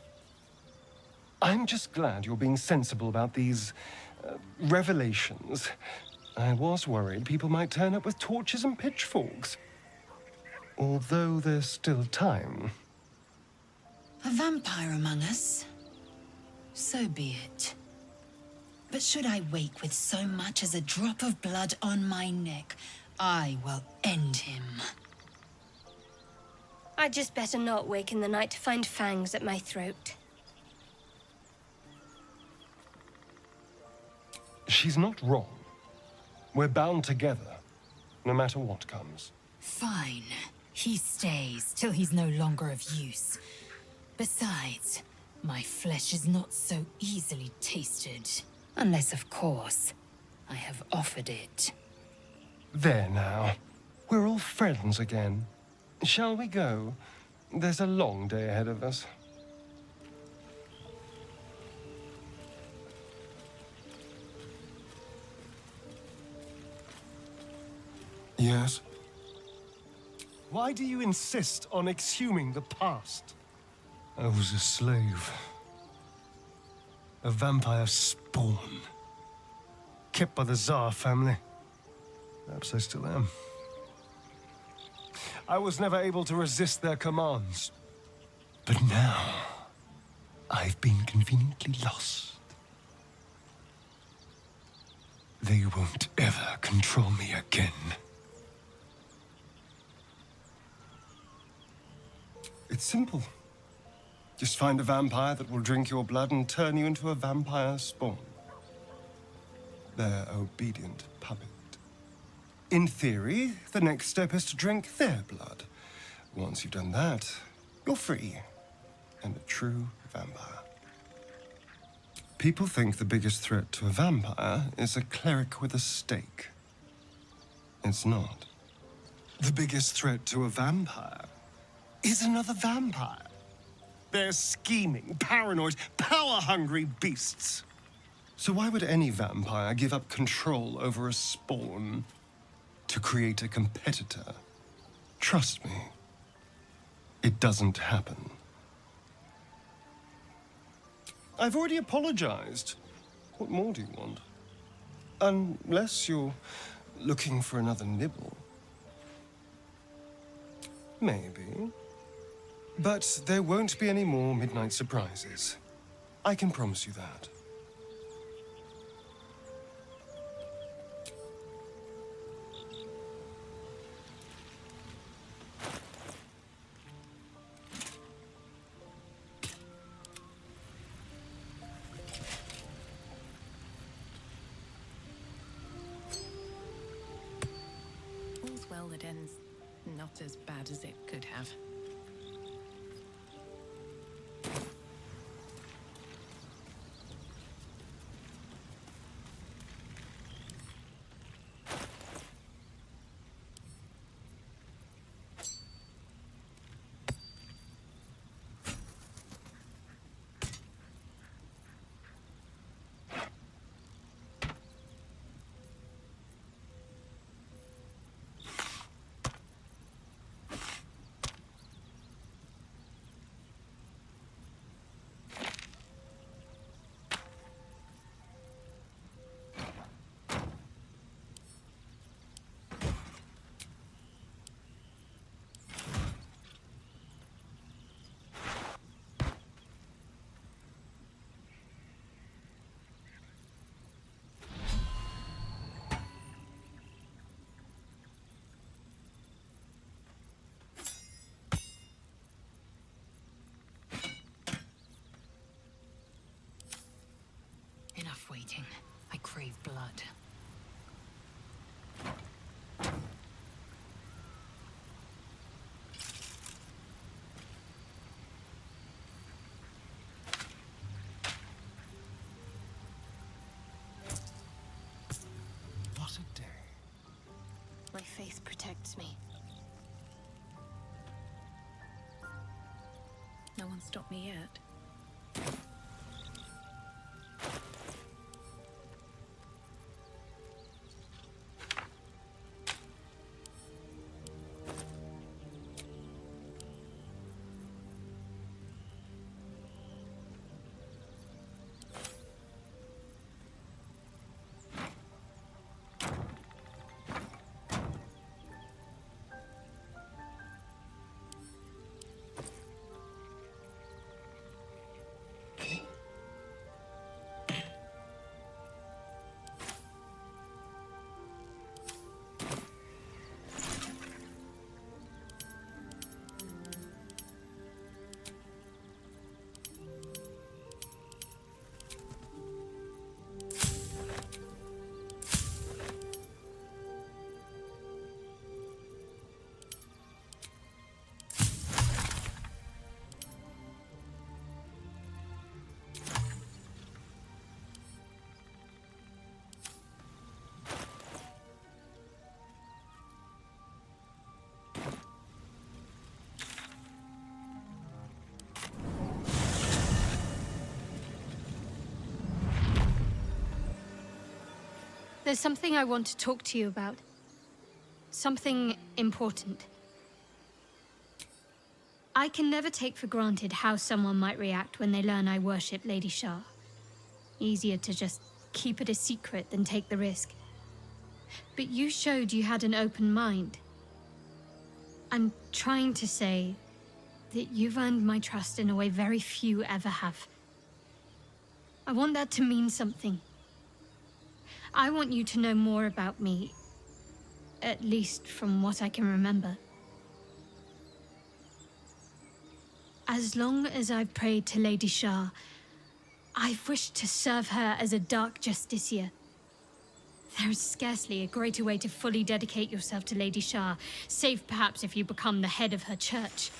I'm just glad you're being sensible about these revelations. I was worried people might turn up with torches and pitchforks. Although there's still time. A vampire among us? So be it. But should I wake with so much as a drop of blood on my neck, I will end him. I'd just better not wake in the night to find fangs at my throat. She's not wrong. We're bound together, no matter what comes. Fine. He stays till he's no longer of use. Besides, my flesh is not so easily tasted. Unless, of course, I have offered it. There now. We're all friends again. Shall we go? There's a long day ahead of us. Yes? Why do you insist on exhuming the past? I was a slave. A vampire spawn. Kept by the Tsar family. Perhaps I still am. I was never able to resist their commands. But now, I've been conveniently lost. They won't ever control me again. It's simple. Just find a vampire that will drink your blood and turn you into a vampire spawn. Their obedient puppet. In theory, the next step is to drink their blood. Once you've done that, you're free and a true vampire. People think the biggest threat to a vampire is a cleric with a stake. It's not. The biggest threat to a vampire is another vampire. They're scheming, paranoid, power-hungry beasts. So why would any vampire give up control over a spawn to create a competitor? Trust me, it doesn't happen. I've already apologized. What more do you want? Unless you're looking for another nibble. Maybe. But there won't be any more midnight surprises. I can promise you that. All's well that ends not as bad as it could have. Enough waiting. I crave blood. What a day. My faith protects me. No one stopped me yet. There's something I want to talk to you about. Something important. I can never take for granted how someone might react when they learn I worship Lady Shah. Easier to just keep it a secret than take the risk. But you showed you had an open mind. I'm trying to say that you've earned my trust in a way very few ever have. I want that to mean something. I want you to know more about me, at least from what I can remember. As long as I've prayed to Lady Shah, I've wished to serve her as a dark justiciar. There is scarcely a greater way to fully dedicate yourself to Lady Shah, save perhaps if you become the head of her church.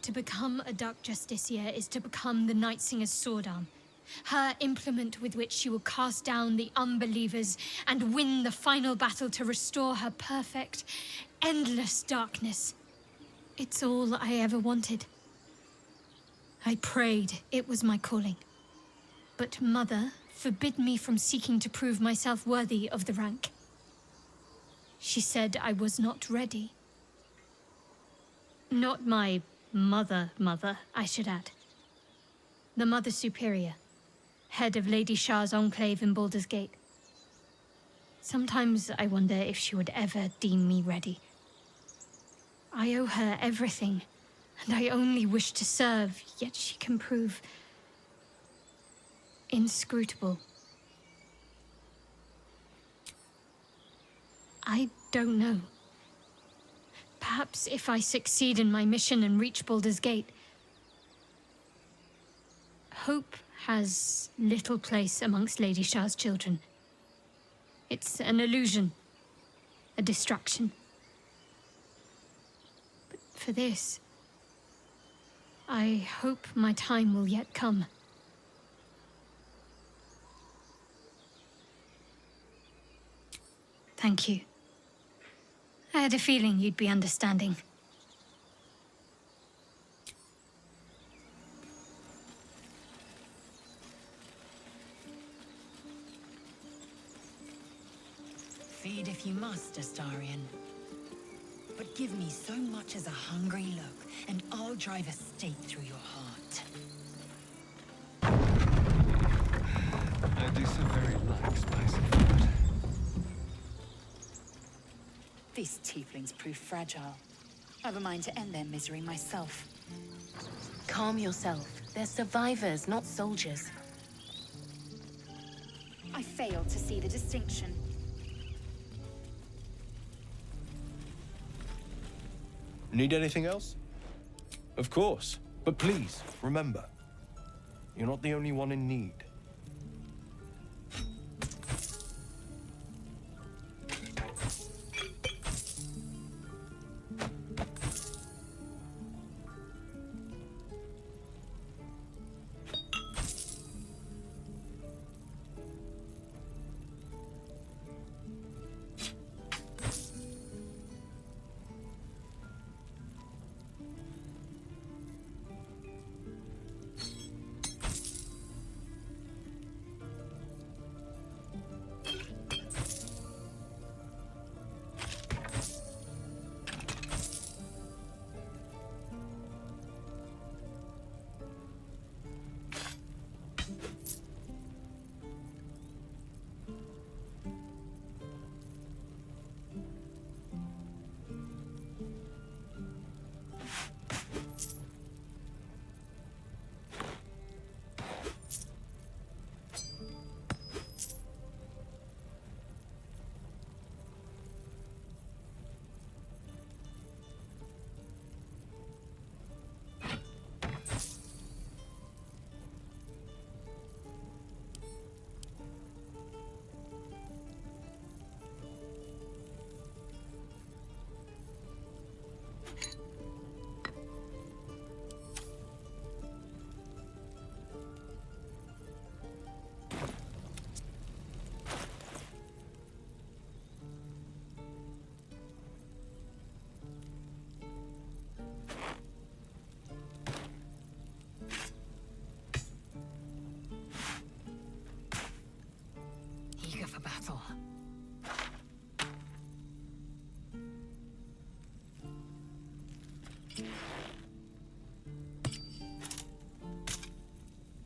To become a dark justiciar is to become the Night Singer's sword arm, her implement with which she will cast down the unbelievers and win the final battle to restore her perfect, endless darkness. It's all I ever wanted. I prayed it was my calling. But Mother forbid me from seeking to prove myself worthy of the rank. She said I was not ready. Not my mother, I should add. The Mother Superior, head of Lady Shah's enclave in Baldur's Gate. Sometimes I wonder if she would ever deem me ready. I owe her everything, and I only wish to serve, yet she can prove inscrutable. I don't know. Perhaps if I succeed in my mission and reach Baldur's Gate. Hope has little place amongst Lady Shah's children. It's an illusion, a distraction. But for this, I hope my time will yet come. Thank you. I had a feeling you'd be understanding. Feed if you must, Astarion. But give me so much as a hungry look, and I'll drive a stake through your heart. I do so very like spicy food. These tieflings prove fragile. I've a mind to end their misery myself. Calm yourself. They're survivors, not soldiers. I fail to see the distinction. Need anything else? Of course. But please, remember, you're not the only one in need.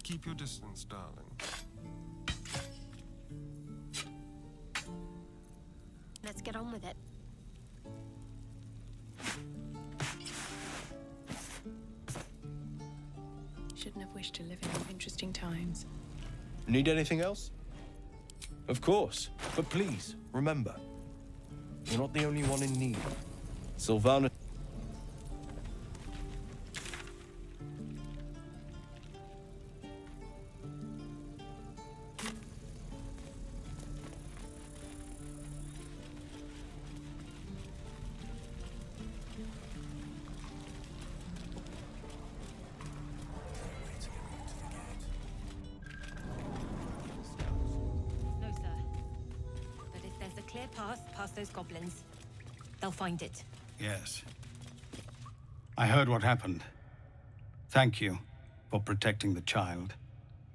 Keep your distance, darling. Let's get on with it. Shouldn't have wished to live in more interesting times. Need anything else? Of course. But please, remember, you're not the only one in need. Sylvana... No, sir. But if there's a clear path past those goblins, they'll find it. Yes. I heard what happened. Thank you for protecting the child.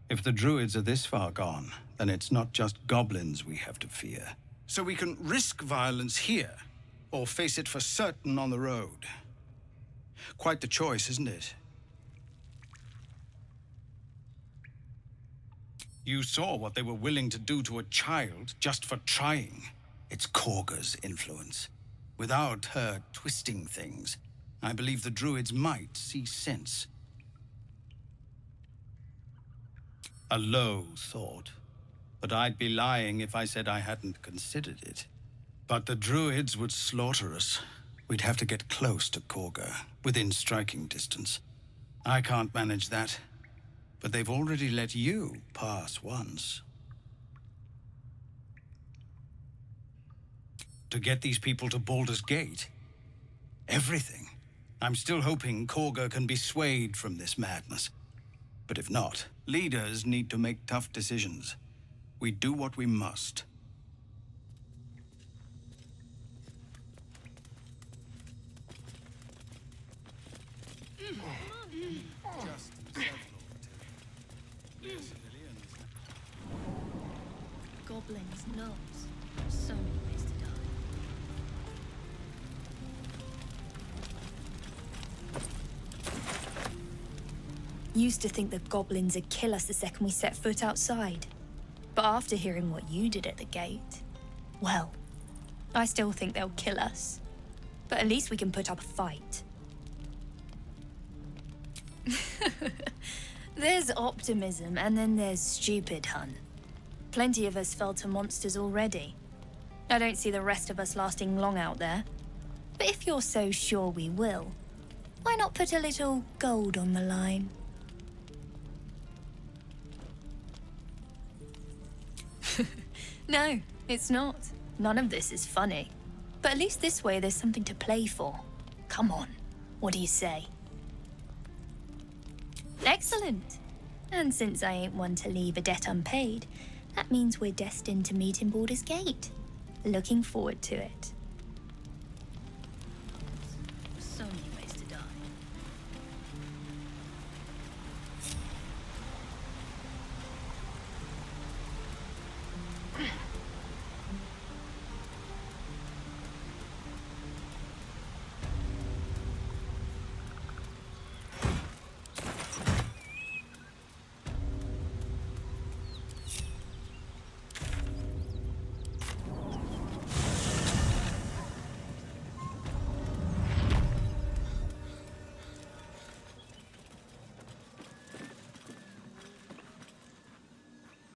If the druids are this far gone, then it's not just goblins we have to fear. So we can risk violence here, or face it for certain on the road. Quite the choice, isn't it? You saw what they were willing to do to a child just for trying. It's Korga's influence. Without her twisting things, I believe the druids might see sense. A low thought, but I'd be lying if I said I hadn't considered it. But the druids would slaughter us. We'd have to get close to Korga, within striking distance. I can't manage that, but they've already let you pass once. To get these people to Baldur's Gate? Everything. I'm still hoping Korga can be swayed from this madness. But if not, leaders need to make tough decisions. We do what we must. Goblins, gnomes. So many ways to die. Used to think that goblins would kill us the second we set foot outside. But after hearing what you did at the gate, well, I still think they'll kill us. But at least we can put up a fight. There's optimism, and then there's stupid, hun. Plenty of us fell to monsters already. I don't see the rest of us lasting long out there. But if you're so sure we will, why not put a little gold on the line? No, it's not. None of this is funny. But at least this way there's something to play for. Come on, what do you say? Excellent. And since I ain't one to leave a debt unpaid, that means we're destined to meet in Baldur's Gate. Looking forward to it.